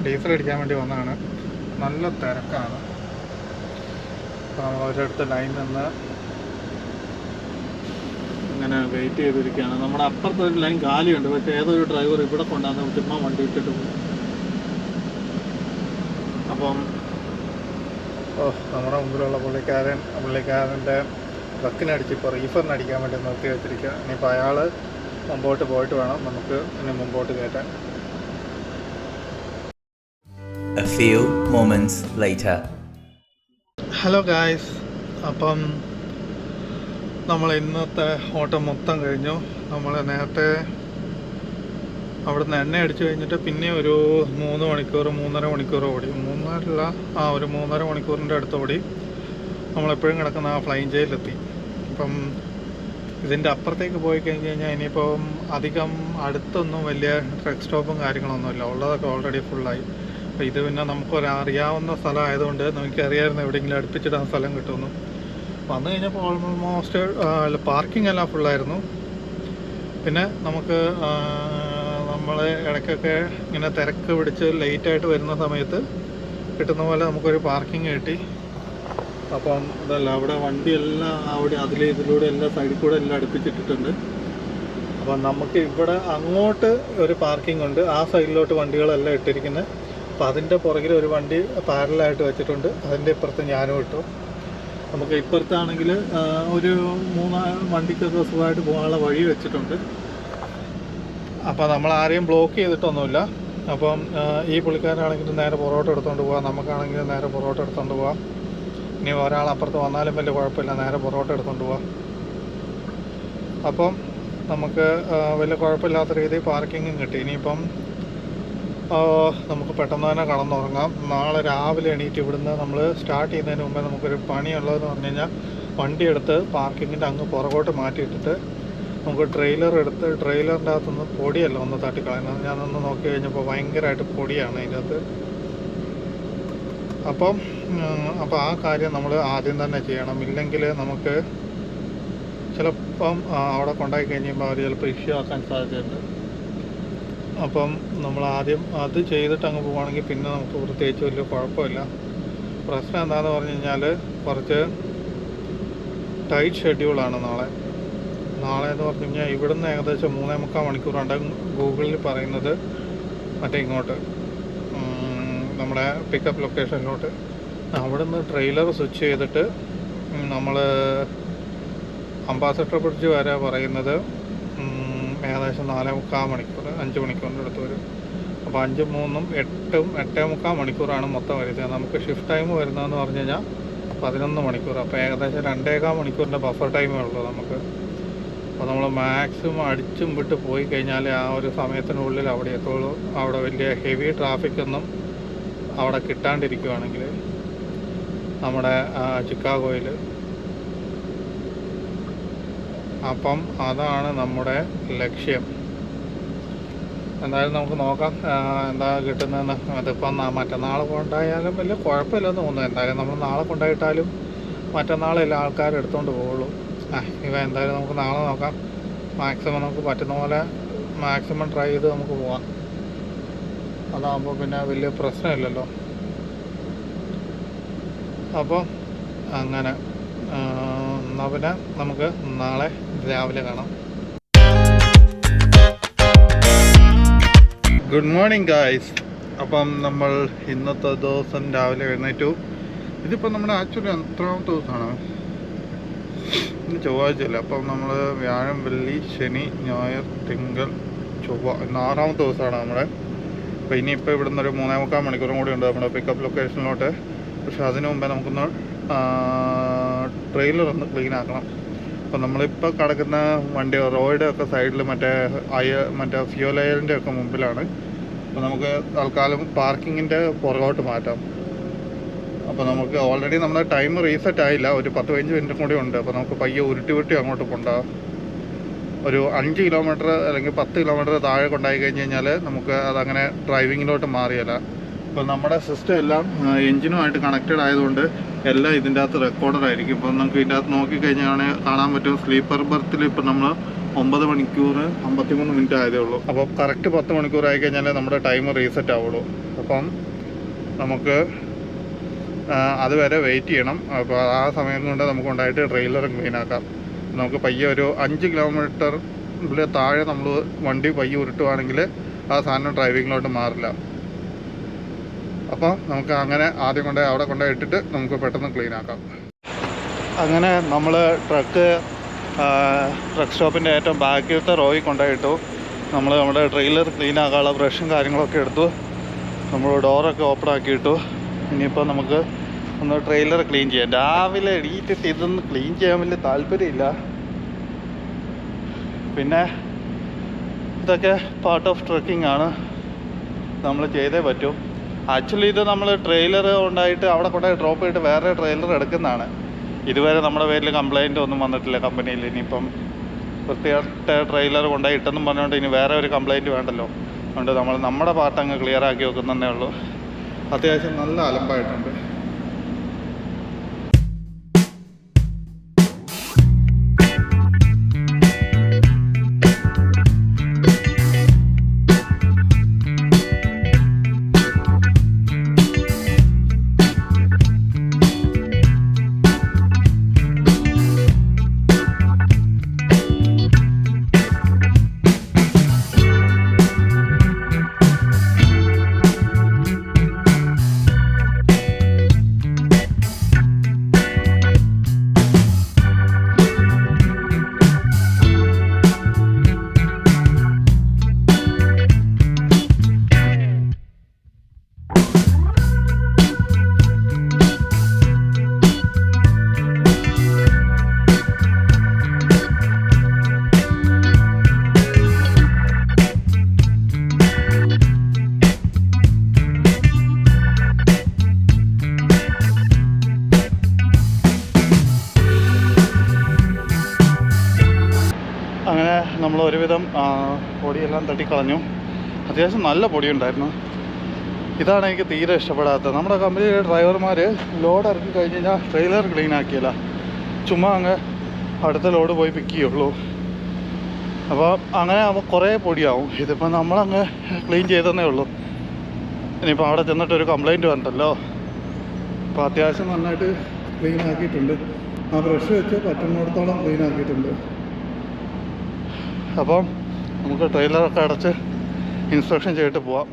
ഡീസൽ അടിക്കാൻ വേണ്ടി വന്നതാണ്. നല്ല തിരക്കാണ്. അപ്പോൾ നമ്മൾ ഒരിടത്ത് ലൈൻ നിന്ന് ഇങ്ങനെ വെയിറ്റ് ചെയ്തിരിക്കുകയാണ്. നമ്മുടെ അപ്പുറത്തെ ഒരു ലൈൻ കാലിയുണ്ട്, പക്ഷേ ഏതൊരു ഡ്രൈവർ ഇവിടെ കൊണ്ടാന്ന് ചുമ്മാ വണ്ടി ഇട്ടിട്ട് പോകും. അപ്പം നമ്മുടെ മുമ്പിലുള്ള പുള്ളിക്കാരൻ്റെ ട്രക്കിനടിച്ച് ഇപ്പോൾ റീഫറിനടിക്കാൻ വേണ്ടി നിർത്തി വെച്ചിരിക്കുക. ഇനിയിപ്പോൾ അയാൾ മുമ്പോട്ട് പോയിട്ട് വേണം നമുക്ക് ഇനി മുമ്പോട്ട് കയറ്റാൻ. A few moments later. Hello guys, അപ്പം നമ്മൾ ഇന്നത്തെ ഓട്ടം മൊത്തം കഴിഞ്ഞു. നമ്മൾ നേരത്തെ അവിടുന്ന് എണ്ണ അടിച്ചു കഴിഞ്ഞിട്ട് പിന്നെ ഒരു 3-3.5 മണിക്കൂർ ഓടി. ഒരു 3.5 മണിക്കൂറിൻ്റെ അടുത്ത് ഓടി നമ്മളെപ്പോഴും കിടക്കുന്ന ആ ഫ്ലൈൻ ജയിലെത്തി. അപ്പം ഇതിൻ്റെ അപ്പുറത്തേക്ക് പോയി കഴിഞ്ഞ് കഴിഞ്ഞാൽ ഇനിയിപ്പം അധികം അടുത്തൊന്നും വലിയ ട്രക്ക് സ്റ്റോപ്പും കാര്യങ്ങളൊന്നുമില്ല, ഉള്ളതൊക്കെ ഓൾറെഡി ഫുള്ളായി. അപ്പോൾ ഇത് പിന്നെ നമുക്കൊരറിയാവുന്ന സ്ഥലമായതുകൊണ്ട് നമുക്കറിയാമായിരുന്നു എവിടെയെങ്കിലും അടുപ്പിച്ചിടാൻ സ്ഥലം കിട്ടുമെന്ന്. വന്നു കഴിഞ്ഞപ്പോൾ ഓൾമോസ്റ്റ് പാർക്കിംഗ് എല്ലാം ഫുള്ളായിരുന്നു. പിന്നെ നമുക്ക് നമ്മൾ ഇടയ്ക്കൊക്കെ ഇങ്ങനെ തിരക്ക് പിടിച്ച് ലേറ്റായിട്ട് വരുന്ന സമയത്ത് കിട്ടുന്ന പോലെ നമുക്കൊരു പാർക്കിംഗ് കിട്ടി. അപ്പം ഇതല്ല, അവിടെ വണ്ടിയെല്ലാം അവിടെ ഇതിലൂടെ എല്ലാ സൈഡിൽ കൂടെ എല്ലാം അടുപ്പിച്ചിട്ടിട്ടുണ്ട്. അപ്പം നമുക്ക് ഇവിടെ അങ്ങോട്ട് ഒരു പാർക്കിംഗ് ഉണ്ട്, ആ സൈഡിലോട്ട് വണ്ടികളെല്ലാം ഇട്ടിരിക്കുന്നത്. അപ്പം അതിൻ്റെ പുറകിൽ ഒരു വണ്ടി പാരലായിട്ട് വെച്ചിട്ടുണ്ട്, അതിൻ്റെ ഇപ്പുറത്ത് ഞാനും ഇട്ടു. നമുക്ക് ഇപ്പുറത്താണെങ്കിൽ ഒരു 3 വണ്ടിക്കൊക്കെ സുഖമായിട്ട് പോകാനുള്ള വഴി വെച്ചിട്ടുണ്ട്. അപ്പോൾ നമ്മൾ ആരെയും ബ്ലോക്ക് ചെയ്തിട്ടൊന്നുമില്ല. അപ്പം ഈ പുള്ളിക്കാരാണെങ്കിൽ നേരെ പൊറോട്ട എടുത്തുകൊണ്ട് പോകാം, നമുക്കാണെങ്കിൽ നേരെ പൊറോട്ട എടുത്തുകൊണ്ട് പോകാം. ഇനി ഒരാൾ അപ്പുറത്ത് വന്നാലും വലിയ കുഴപ്പമില്ല, നേരെ പൊറോട്ട എടുത്തുകൊണ്ട് പോകാം. അപ്പം നമുക്ക് വലിയ കുഴപ്പമില്ലാത്ത രീതിയിൽ പാർക്കിങ്ങും കിട്ടി. ഇനിയിപ്പം നമുക്ക് പെട്ടെന്ന് തന്നെ കടന്നുറങ്ങാം. നാളെ രാവിലെ എണീറ്റ് ഇവിടുന്ന് നമ്മൾ സ്റ്റാർട്ട് ചെയ്യുന്നതിന് മുമ്പേ നമുക്കൊരു പണിയുള്ളതെന്ന് പറഞ്ഞു കഴിഞ്ഞാൽ വണ്ടി എടുത്ത് പാർക്കിങ്ങിൻ്റെ അങ്ങ് പുറകോട്ട് മാറ്റിയിട്ടിട്ട് നമുക്ക് ട്രെയിലറിൻ്റെ അകത്തുനിന്ന് പൊടിയല്ല ഒന്ന് തട്ടിക്കളയുന്നത്. ഞാനൊന്ന് നോക്കി കഴിഞ്ഞപ്പോൾ ഭയങ്കരമായിട്ട് പൊടിയാണ് അതിൻ്റെ അകത്ത്. അപ്പോൾ ആ കാര്യം നമ്മൾ ആദ്യം തന്നെ ചെയ്യണം, ഇല്ലെങ്കിൽ നമുക്ക് ചിലപ്പം അവിടെ കൊണ്ടായി കഴിയുമ്പോൾ അവർ ചിലപ്പോൾ ഇഷ്യൂ ആക്കാൻ സാധ്യതയുണ്ട്. അപ്പം നമ്മൾ ആദ്യം അത് ചെയ്തിട്ട് അങ്ങ് പോവുകയാണെങ്കിൽ പിന്നെ നമുക്ക് പ്രത്യേകിച്ച് വലിയ കുഴപ്പമില്ല. പ്രശ്നം എന്താണെന്ന് പറഞ്ഞു കഴിഞ്ഞാൽ കുറച്ച് ടൈറ്റ് ഷെഡ്യൂളാണ് നാളെ എന്ന് പറഞ്ഞു കഴിഞ്ഞാൽ ഇവിടുന്ന് ഏകദേശം 3.25 മണിക്കൂറുണ്ട് ഗൂഗിളിൽ പറയുന്നത് മറ്റേ ഇങ്ങോട്ട് നമ്മുടെ പിക്കപ്പ് ലൊക്കേഷനിലോട്ട്. അവിടുന്ന് ട്രെയിലർ സ്വിച്ച് ചെയ്തിട്ട് നമ്മൾ അംബാസഡർ ബ്രിഡ്ജ് വരെ പറയുന്നത് ഏകദേശം 4.25 മണിക്കൂർ, 5 മണിക്കൂറിൻ്റെ അടുത്ത് വരും. അപ്പോൾ 5-3 8.25 മണിക്കൂറാണ് മൊത്തം വരുന്നത്. നമുക്ക് ഷിഫ്റ്റ് ടൈം വരുന്നതെന്ന് പറഞ്ഞു കഴിഞ്ഞാൽ 11 മണിക്കൂർ. അപ്പോൾ ഏകദേശം 2.25 മണിക്കൂറിൻ്റെ ബഫർ ടൈമേ ഉള്ളൂ നമുക്ക്. അപ്പോൾ നമ്മൾ മാക്സിമം അടിച്ചും വിട്ട് പോയി കഴിഞ്ഞാൽ ആ ഒരു സമയത്തിനുള്ളിൽ അവിടെ എത്തുള്ളൂ. അവിടെ വലിയ ഹെവി ട്രാഫിക്കൊന്നും അവിടെ കിട്ടാണ്ടിരിക്കുകയാണെങ്കിൽ നമ്മുടെ ചിക്കാഗോയിൽ. അപ്പം അതാണ് നമ്മുടെ ലക്ഷ്യം. എന്തായാലും നമുക്ക് നോക്കാം എന്താ കിട്ടുന്നതെന്ന്. അതിപ്പം മറ്റന്നാൾ കൊണ്ടായാലും വലിയ കുഴപ്പമില്ലെന്ന് തോന്നുന്നു. എന്തായാലും നമ്മൾ നാളെ കൊണ്ടായിട്ടാലും മറ്റന്നാളെല്ലാം ആൾക്കാർ എടുത്തുകൊണ്ട് പോവുള്ളൂ. എന്തായാലും നമുക്ക് നാളെ നോക്കാം. മാക്സിമം നമുക്ക് പറ്റുന്ന പോലെ മാക്സിമം ട്രൈ ചെയ്ത് നമുക്ക് പോവാം. അതാകുമ്പോൾ പിന്നെ വലിയ പ്രശ്നമില്ലല്ലോ. അപ്പോൾ അങ്ങനെ എന്നാൽ പിന്നെ നമുക്ക് നാളെ രാവിലെ കാണാം. Good morning guys. അപ്പം നമ്മൾ ഇന്നത്തെ ദിവസം രാവിലെ എഴുന്നേറ്റു. ഇതിപ്പോൾ നമ്മുടെ ആക്ച്വലി എത്രാമത്തെ ദിവസമാണ്? ഇന്ന് ചൊവ്വാഴ്ചയല്ല. അപ്പം നമ്മൾ വ്യാഴം, വെള്ളി, ശനി, ഞായർ, തിങ്കൾ, ചൊവ്വ ഇന്ന് 6ാമത്തെ ദിവസമാണ് നമ്മുടെ. അപ്പോൾ ഇനിയിപ്പോൾ ഇവിടുന്ന് ഒരു 3.25 മണിക്കൂറും കൂടി ഉണ്ട് നമ്മുടെ പിക്കപ്പ് ലൊക്കേഷനിലോട്ട്. പക്ഷെ അതിനു മുമ്പേ നമുക്കൊന്ന് ട്രെയിലർ ഒന്ന് ക്ലീൻ ആക്കണം. അപ്പം നമ്മളിപ്പോൾ കിടക്കുന്ന വണ്ടി റോഡ് ഒക്കെ സൈഡിൽ മറ്റേ ഫ്യൂൽ എയറിൻ്റെ ഒക്കെ മുമ്പിലാണ്. അപ്പോൾ നമുക്ക് തൽക്കാലം പാർക്കിങ്ങിൻ്റെ പുറകോട്ട് മാറ്റാം. അപ്പോൾ നമുക്ക് ഓൾറെഡി നമ്മുടെ ടൈം റീസെറ്റ് ആയില്ല, ഒരു 10-15 മിനിറ്റും കൂടി ഉണ്ട്. അപ്പോൾ നമുക്ക് പയ്യെ ഉരുട്ടി അങ്ങോട്ട് കൊണ്ടുപോകാം. ഒരു 5 കിലോമീറ്റർ അല്ലെങ്കിൽ 10 കിലോമീറ്റർ താഴെ കൊണ്ടായി കഴിഞ്ഞ് കഴിഞ്ഞാൽ നമുക്ക് അതങ്ങനെ ഡ്രൈവിങ്ങിലോട്ട് മാറിയല്ല. ഇപ്പോൾ നമ്മുടെ സിസ്റ്റം എല്ലാം എൻജിനുമായിട്ട് കണക്റ്റഡ് ആയതുകൊണ്ട് എല്ലാം ഇതിൻ്റെ അകത്ത് റെക്കോർഡഡ് ആയിരിക്കും. ഇപ്പം നമുക്ക് ഇതിൻ്റെ അകത്ത് നോക്കിക്കഴിഞ്ഞാൽ കാണാൻ പറ്റും, സ്ലീപ്പർ ബർത്തിൽ ഇപ്പം നമ്മൾ 9 മണിക്കൂർ 53 മിനിറ്റ് ആയതേ ഉള്ളൂ. അപ്പോൾ കറക്റ്റ് 10 മണിക്കൂർ ആയി കഴിഞ്ഞാൽ നമ്മുടെ ടൈം റീസെറ്റ് ആവുള്ളൂ. അപ്പം നമുക്ക് അതുവരെ വെയിറ്റ് ചെയ്യണം. അപ്പോൾ ആ സമയം കൊണ്ട് നമുക്ക് കൊണ്ടായിട്ട് ട്രെയിലർ ക്ലീൻ ആക്കാം. നമുക്ക് പയ്യെ ഒരു 5 കിലോമീറ്ററിൽ താഴെ നമ്മൾ വണ്ടി പയ്യെ ഉരുട്ടുവാണെങ്കിൽ ആ സാധനം ഡ്രൈവിങ്ങിലോട്ട് മാറില്ല. അപ്പോൾ നമുക്ക് അങ്ങനെ ആദ്യം അവിടെ ഇട്ടിട്ട് നമുക്ക് പെട്ടെന്ന് ക്ലീൻ ആക്കാം. അങ്ങനെ നമ്മൾ ട്രക്ക് സ്റ്റോപ്പിൻ്റെ ഏറ്റവും ബാക്കിലത്തെ റോയിൽ കൊണ്ടുപോയിട്ടു. നമ്മുടെ ട്രെയിലർ ക്ലീൻ ആക്കാനുള്ള ബ്രഷും കാര്യങ്ങളൊക്കെ എടുത്തു. നമ്മൾ ഡോറൊക്കെ ഓപ്പൺ ആക്കിയിട്ടു. ഇനിയിപ്പോൾ നമുക്ക് ഒന്ന് ട്രെയിലർ ക്ലീൻ ചെയ്യാം. രാവിലെ എണീറ്റിട്ട് ഇതൊന്നും ക്ലീൻ ചെയ്യാൻ വലിയ താല്പര്യമില്ല. പിന്നെ ഇതൊക്കെ പാർട്ട് ഓഫ് ട്രക്കിംഗ് ആണ്, നമ്മൾ ചെയ്തേ പറ്റൂ. ആക്ച്വലി ഇത് നമ്മൾ ട്രെയിലർ ഉണ്ടായിട്ട് അവിടെ കൊണ്ടുപോയി ഡ്രോപ്പ് ചെയ്തിട്ട് വേറെ ട്രെയിലർ എടുക്കുന്നതാണ്. ഇതുവരെ നമ്മുടെ പേരിൽ കംപ്ലയിൻ്റ് ഒന്നും വന്നിട്ടില്ല കമ്പനിയിൽ. ഇനിയിപ്പം വൃത്തിയായിട്ട് ട്രെയിലർ കൊണ്ടുപോയി ഇട്ടെന്നും പറഞ്ഞുകൊണ്ട് ഇനി വേറെ ഒരു കംപ്ലയിൻറ്റ് വേണ്ടല്ലോ. അതുകൊണ്ട് നമ്മൾ നമ്മുടെ പാർട്ട് അങ്ങ് ക്ലിയർ ആക്കി വെക്കുന്നതേ ഉള്ളൂ. അത്യാവശ്യം നല്ല അലമ്പായിട്ടുണ്ട്. അങ്ങനെ നമ്മൾ ഒരുവിധം പൊടിയെല്ലാം തട്ടിക്കളഞ്ഞു. അത്യാവശ്യം നല്ല പൊടിയുണ്ടായിരുന്നു. ഇതാണ് എനിക്ക് തീരെ ഇഷ്ടപ്പെടാത്തത്. നമ്മുടെ കമ്പനിയിലെ ഡ്രൈവർമാർ ലോഡ് ഇറക്കി കഴിഞ്ഞ് കഴിഞ്ഞാൽ ട്രെയിലർ ക്ലീൻ ആക്കിയില്ല, ചുമ്മാ അങ്ങ് അടുത്ത ലോഡ് പോയി പിക്ക് ചെയ്യുള്ളൂ. അപ്പോൾ അങ്ങനെ ആകുമ്പോൾ കുറേ പൊടിയാവും. ഇതിപ്പോൾ നമ്മളങ്ങ് ക്ലീൻ ചെയ്തതന്നേ ഉള്ളൂ. ഇനിയിപ്പോൾ അവിടെ ചെന്നിട്ടൊരു കംപ്ലയിൻറ്റ് വന്നിട്ടല്ലോ. അപ്പോൾ അത്യാവശ്യം നന്നായിട്ട് ക്ലീൻ ആക്കിയിട്ടുണ്ട്. ആ ബ്രഷ് വെച്ച് പറ്റുന്നിടത്തോളം ക്ലീൻ ആക്കിയിട്ടുണ്ട്. അപ്പം നമുക്ക് ട്രെയിലറൊക്കെ അടച്ച് ഇൻസ്പെക്ഷൻ ചെയ്തിട്ട് പോവാം.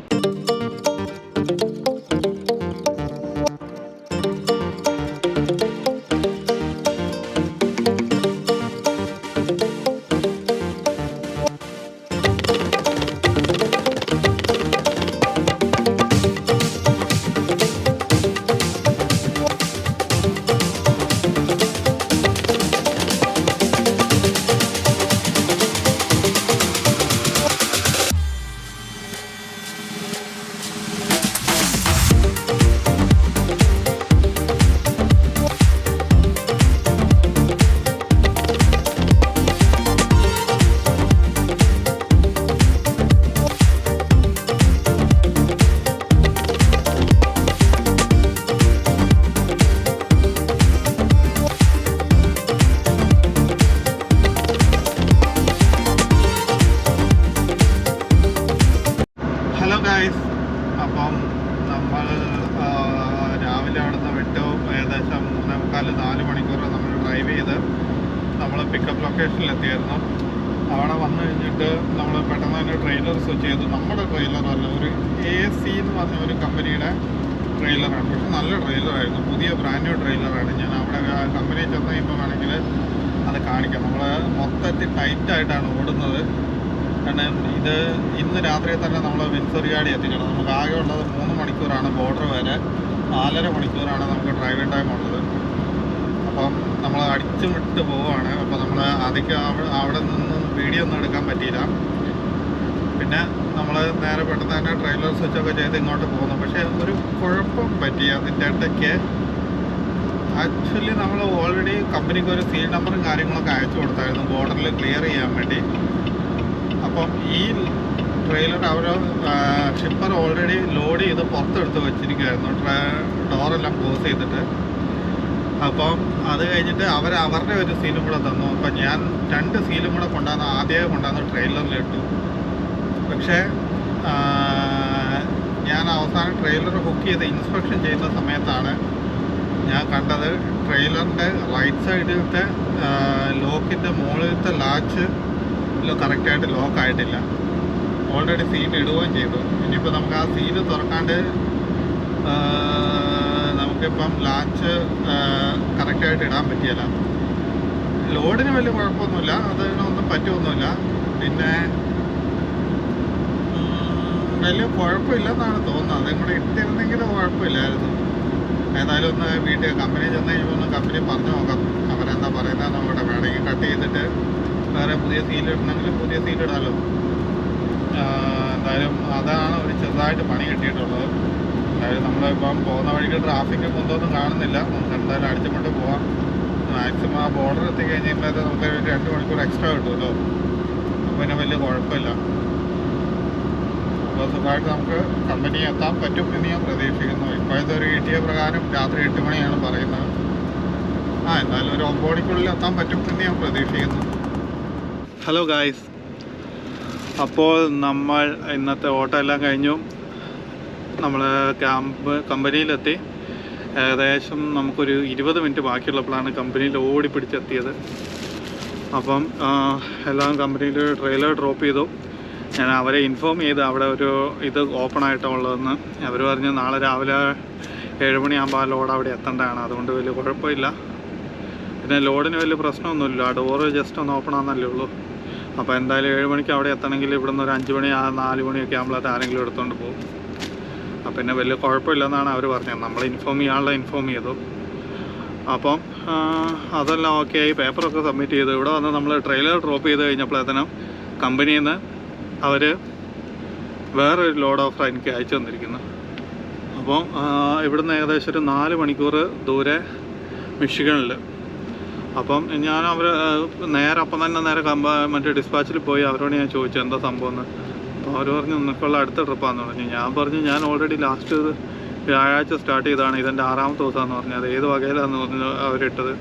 അപ്പം നമ്മൾ രാവിലെ അവിടെ നിന്ന് വിട്ടു. ഏകദേശം 3-4 മണിക്കൂർ നമ്മൾ ഡ്രൈവ് ചെയ്ത് നമ്മൾ പിക്കപ്പ് ലൊക്കേഷനിൽ എത്തിയായിരുന്നു. അവിടെ വന്നു കഴിഞ്ഞിട്ട് നമ്മൾ പെട്ടെന്ന് തന്നെ ട്രെയിലർ സ്വിച്ച് ചെയ്തു. നമ്മുടെ ട്രെയിലറല്ല, ഒരു AC എന്ന് പറഞ്ഞ ഒരു കമ്പനിയുടെ ട്രെയിലറാണ്. പക്ഷെ നല്ല ട്രെയിലറായിരുന്നു, പുതിയ ബ്രാൻഡ് ന്യൂ ട്രെയിലറാണ്. ഞാൻ അവിടെ കമ്പനിയിൽ ചെന്ന് കഴിയുമ്പോൾ വേണമെങ്കിൽ അത് കാണിക്കാം. നമ്മൾ മൊത്തത്തിൽ ടൈറ്റായിട്ടാണ് ഓടുന്നത്. കാരണം ഇത് ഇന്ന് രാത്രി തന്നെ നമ്മൾ വിൻസറിയാടി എത്തിക്കണം. നമുക്ക് ആകെ ഉള്ളത് 3 മണിക്കൂറാണ് ബോർഡർ വരെ, 4.5 മണിക്കൂറാണ് നമുക്ക് ഡ്രൈവിംഗ് ടൈം ഉള്ളത്. അപ്പം നമ്മൾ അടിച്ചു വിട്ട് പോവുകയാണ്. അപ്പോൾ നമ്മൾ അധികം അവിടെ നിന്നും വീഡിയോ ഒന്നും എടുക്കാൻ പറ്റിയില്ല. പിന്നെ നമ്മൾ നേരെ പെട്ടെന്ന് തന്നെ ട്രെയിലർ സ്വിച്ചൊക്കെ ചെയ്ത് ഇങ്ങോട്ട് പോകുന്നു. പക്ഷേ ഒരു കുഴപ്പം പറ്റി അതിൻ്റെ ഇടയ്ക്ക്. ആക്ച്വലി നമ്മൾ ഓൾറെഡി കമ്പനിക്ക് ഒരു സീൽ നമ്പറും കാര്യങ്ങളൊക്കെ അയച്ചു കൊടുത്തായിരുന്നു ബോർഡറിൽ ക്ലിയർ ചെയ്യാൻ വേണ്ടി. അപ്പം ഈ ട്രെയിലർ ഷിപ്പർ ഓൾറെഡി ലോഡ് ചെയ്ത് പുറത്തെടുത്ത് വെച്ചിരിക്കുമായിരുന്നു, ഡോറെല്ലാം ക്ലോസ് ചെയ്തിട്ട്. അപ്പം അത് കഴിഞ്ഞിട്ട് അവരുടെ ഒരു സീലും കൂടെ തന്നു. അപ്പം ഞാൻ 2 സീലും കൂടെ ആദ്യമേ കൊണ്ടുവന്ന് ട്രെയിലറിലിട്ടു. പക്ഷേ ഞാൻ അവസാനം ട്രെയിലർ ബുക്ക് ചെയ്ത് ഇൻസ്പെക്ഷൻ ചെയ്യുന്ന സമയത്താണ് ഞാൻ കണ്ടത് ട്രെയിലറിൻ്റെ റൈറ്റ് സൈഡിലത്തെ ലോക്കിൻ്റെ മുകളിലത്തെ ലാച്ച് കറക്റ്റായിട്ട് ലോക്കായിട്ടില്ല. ഓൾറെഡി സീൽ ഇടുകയും ചെയ്തു. ഇനിയിപ്പോൾ നമുക്ക് ആ സീല് തുറക്കാണ്ട് നമുക്കിപ്പം ലാച്ച് കറക്റ്റായിട്ട് ഇടാൻ പറ്റിയല്ല. ലോഡിന് വലിയ കുഴപ്പമൊന്നുമില്ല, അതിനൊന്നും പറ്റുമൊന്നുമില്ല. പിന്നെ വലിയ കുഴപ്പമില്ലെന്നാണ് തോന്നുന്നത്. അതും കൂടെ ഇട്ടിരുന്നെങ്കിൽ കുഴപ്പമില്ലായിരുന്നു. ഏതായാലും ഒന്ന് വീട്ടിൽ കമ്പനി ചെന്ന് കഴിയുമ്പോൾ ഒന്ന് കമ്പനി പറഞ്ഞു നോക്കാം അവരെന്താ പറയുന്നത്. നമ്മുടെ വേണമെങ്കിൽ കട്ട് ചെയ്തിട്ട് വേറെ പുതിയ സീലിടണമെങ്കിൽ പുതിയ സീലിടാമല്ലോ. എന്തായാലും അതാണ് ഒരു ചെറുതായിട്ട് പണി കിട്ടിയിട്ടുള്ളത്. അതായത് നമ്മളിപ്പം പോകുന്ന വഴിക്ക് ട്രാഫിക്ക് ഒന്നും കാണുന്നില്ല. നമുക്ക് എന്തായാലും അടിച്ചുകൊണ്ട് പോവാം. മാക്സിമം ആ ബോർഡർ എത്തിക്കഴിഞ്ഞാൽ നമുക്ക് 2 മണിക്കൂർ എക്സ്ട്രാ കിട്ടുമല്ലോ. അപ്പോൾ പിന്നെ വലിയ കുഴപ്പമില്ല. അപ്പോൾ സുഖമായിട്ട് നമുക്ക് കമ്പനി എത്താൻ പറ്റും എന്ന് ഞാൻ പ്രതീക്ഷിക്കുന്നു. ഇപ്പോഴത്തെ ഒരു കിട്ടിയ പ്രകാരം രാത്രി 8 മണിയാണ് പറയുന്നത്. എന്തായാലും ഒരു 9 മണിക്കുള്ളിൽ എത്താൻ പറ്റും എന്ന് ഞാൻ പ്രതീക്ഷിക്കുന്നു. ഹലോ ഗായ്സ്, അപ്പോൾ നമ്മൾ ഇന്നത്തെ ഓട്ടം എല്ലാം കഴിഞ്ഞു. നമ്മൾ കമ്പനിയിലെത്തി. ഏകദേശം നമുക്കൊരു 20 മിനിറ്റ് ബാക്കിയുള്ളപ്പോഴാണ് കമ്പനിയിൽ ഓടിപ്പിടിച്ചെത്തിയത്. അപ്പം എല്ലാം കമ്പനിയിൽ ട്രെയിലർ ഡ്രോപ്പ് ചെയ്തു. ഞാൻ അവരെ ഇൻഫോം ചെയ്ത് അവിടെ ഒരു ഇത് ഓപ്പൺ ആയിട്ടുള്ളതെന്ന്. അവർ പറഞ്ഞ് നാളെ രാവിലെ 7 മണിയാകുമ്പോൾ ആ ലോഡ് അവിടെ എത്തേണ്ടതാണ്. അതുകൊണ്ട് വലിയ കുഴപ്പമില്ല. പിന്നെ ലോഡിന് വലിയ പ്രശ്നമൊന്നുമില്ല. ആ ഡോറ് ജസ്റ്റ് ഒന്ന് ഓപ്പൺ ആണെന്നല്ലേ ഉള്ളൂ. അപ്പോൾ എന്തായാലും 7 മണിക്ക് അവിടെ എത്തണമെങ്കിൽ ഇവിടെ നിന്ന് ഒരു 5 മണി 4 മണിയൊക്കെ ആകുമ്പോഴത്തെ ആരെങ്കിലും എടുത്തുകൊണ്ട് പോകും. അപ്പം പിന്നെ വലിയ കുഴപ്പമില്ലെന്നാണ് അവർ പറഞ്ഞത്. നമ്മൾ ഇൻഫോം ചെയ്തു. അപ്പം അതെല്ലാം ഓക്കെ ആയി. പേപ്പറൊക്കെ സബ്മിറ്റ് ചെയ്തു. ഇവിടെ വന്ന് നമ്മൾ ട്രെയിലർ ഡ്രോപ്പ് ചെയ്ത് കഴിഞ്ഞപ്പോഴത്തേനും കമ്പനിയിൽ നിന്ന് അവർ വേറൊരു ലോഡ് ഓഫർ എനിക്ക് അയച്ചു തന്നിരിക്കുന്നു. അപ്പം ഇവിടുന്ന് ഏകദേശം ഒരു 4 മണിക്കൂർ ദൂരെ മിഷിഗണിൽ. അപ്പം ഞാൻ അപ്പം തന്നെ നേരെ മറ്റേ ഡിസ്പാച്ചിൽ പോയി അവരോട് ഞാൻ ചോദിച്ചു എന്താ സംഭവം എന്ന്. അപ്പോൾ അവർ പറഞ്ഞു നിനക്കുള്ള അടുത്ത ട്രിപ്പാന്ന് പറഞ്ഞു. ഞാൻ പറഞ്ഞു ഞാൻ ഓൾറെഡി ലാസ്റ്റ് വ്യാഴാഴ്ച സ്റ്റാർട്ട് ചെയ്തതാണ്, ഇതെൻ്റെ 6ാമത്തെ ദിവസമാണെന്ന് പറഞ്ഞു. അത് ഏത് വകയിലാണെന്ന് പറഞ്ഞു അവരിട്ടത്.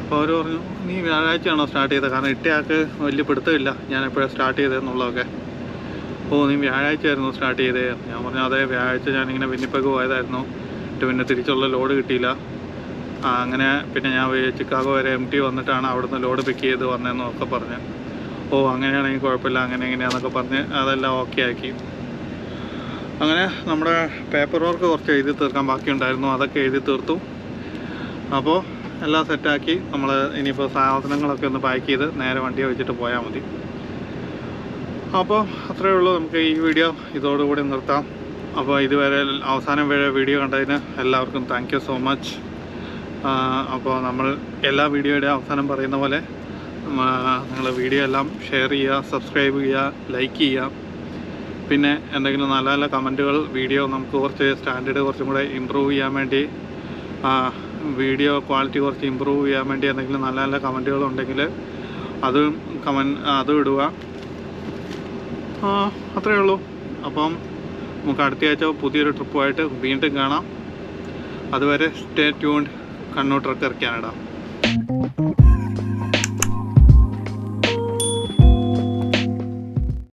അപ്പോൾ അവർ പറഞ്ഞു നീ വ്യാഴാഴ്ചയാണോ സ്റ്റാർട്ട് ചെയ്തത്? കാരണം ഇട്ടയാൾക്ക് വലിയ പിടുത്തമില്ല ഞാൻ എപ്പോഴാണ് സ്റ്റാർട്ട് ചെയ്തതെന്നുള്ളതൊക്കെ. നീ വ്യാഴാഴ്ചയായിരുന്നു സ്റ്റാർട്ട് ചെയ്തേ? ഞാൻ പറഞ്ഞു അതെ, വ്യാഴാഴ്ച ഞാനിങ്ങനെ വിന്നിപ്പെഗ് പോയതായിരുന്നു. പിന്നെ തിരിച്ചുള്ള ലോഡ് കിട്ടിയില്ല. അങ്ങനെ പിന്നെ ഞാൻ ചിക്കാഗോ വരെ MT വന്നിട്ടാണ് അവിടുന്ന് ലോഡ് പിക്ക് ചെയ്ത് വന്നതെന്നൊക്കെ പറഞ്ഞ്. അങ്ങനെയാണെങ്കിൽ കുഴപ്പമില്ല, അങ്ങനെ എങ്ങനെയാണെന്നൊക്കെ പറഞ്ഞ് അതെല്ലാം ഓക്കെ ആക്കി. അങ്ങനെ നമ്മുടെ പേപ്പർ വർക്ക് കുറച്ച് എഴുതി തീർക്കാൻ ബാക്കിയുണ്ടായിരുന്നു, അതൊക്കെ എഴുതി തീർത്തു. അപ്പോൾ എല്ലാം സെറ്റാക്കി നമ്മൾ ഇനിയിപ്പോൾ സാധനങ്ങളൊക്കെ ഒന്ന് പാക്ക് ചെയ്ത് നേരെ വണ്ടിയെ വെച്ചിട്ട് പോയാൽ മതി. അപ്പോൾ അത്രയേ ഉള്ളൂ. നമുക്ക് ഈ വീഡിയോ ഇതോടുകൂടി നിർത്താം. അപ്പോൾ ഇതുവരെ അവസാനം വരെ വീഡിയോ കണ്ടതിന് എല്ലാവർക്കും താങ്ക് യു സോ മച്ച്. അപ്പോൾ നമ്മൾ എല്ലാ വീഡിയോയുടെ അവസാനം പറയുന്ന പോലെ നിങ്ങൾ വീഡിയോ എല്ലാം ഷെയർ ചെയ്യുക, സബ്സ്ക്രൈബ് ചെയ്യുക, ലൈക്ക് ചെയ്യുക. പിന്നെ എന്തെങ്കിലും നല്ല നല്ല കമൻറ്റുകൾ, വീഡിയോ നമുക്ക് കുറച്ച് സ്റ്റാൻഡേർഡ് കുറച്ചും കൂടെ ഇമ്പ്രൂവ് ചെയ്യാൻ വേണ്ടി, വീഡിയോ ക്വാളിറ്റി കുറച്ച് ഇമ്പ്രൂവ് ചെയ്യാൻ വേണ്ടി എന്തെങ്കിലും നല്ല നല്ല കമൻറ്റുകളുണ്ടെങ്കിൽ അതും ഇടുക. അത്രയേ ഉള്ളൂ. അപ്പം നമുക്ക് അടുത്ത ആഴ്ച പുതിയൊരു ട്രിപ്പുമായിട്ട് വീണ്ടും കാണാം. അതുവരെ stay tuned. Kannur Trekker Canada.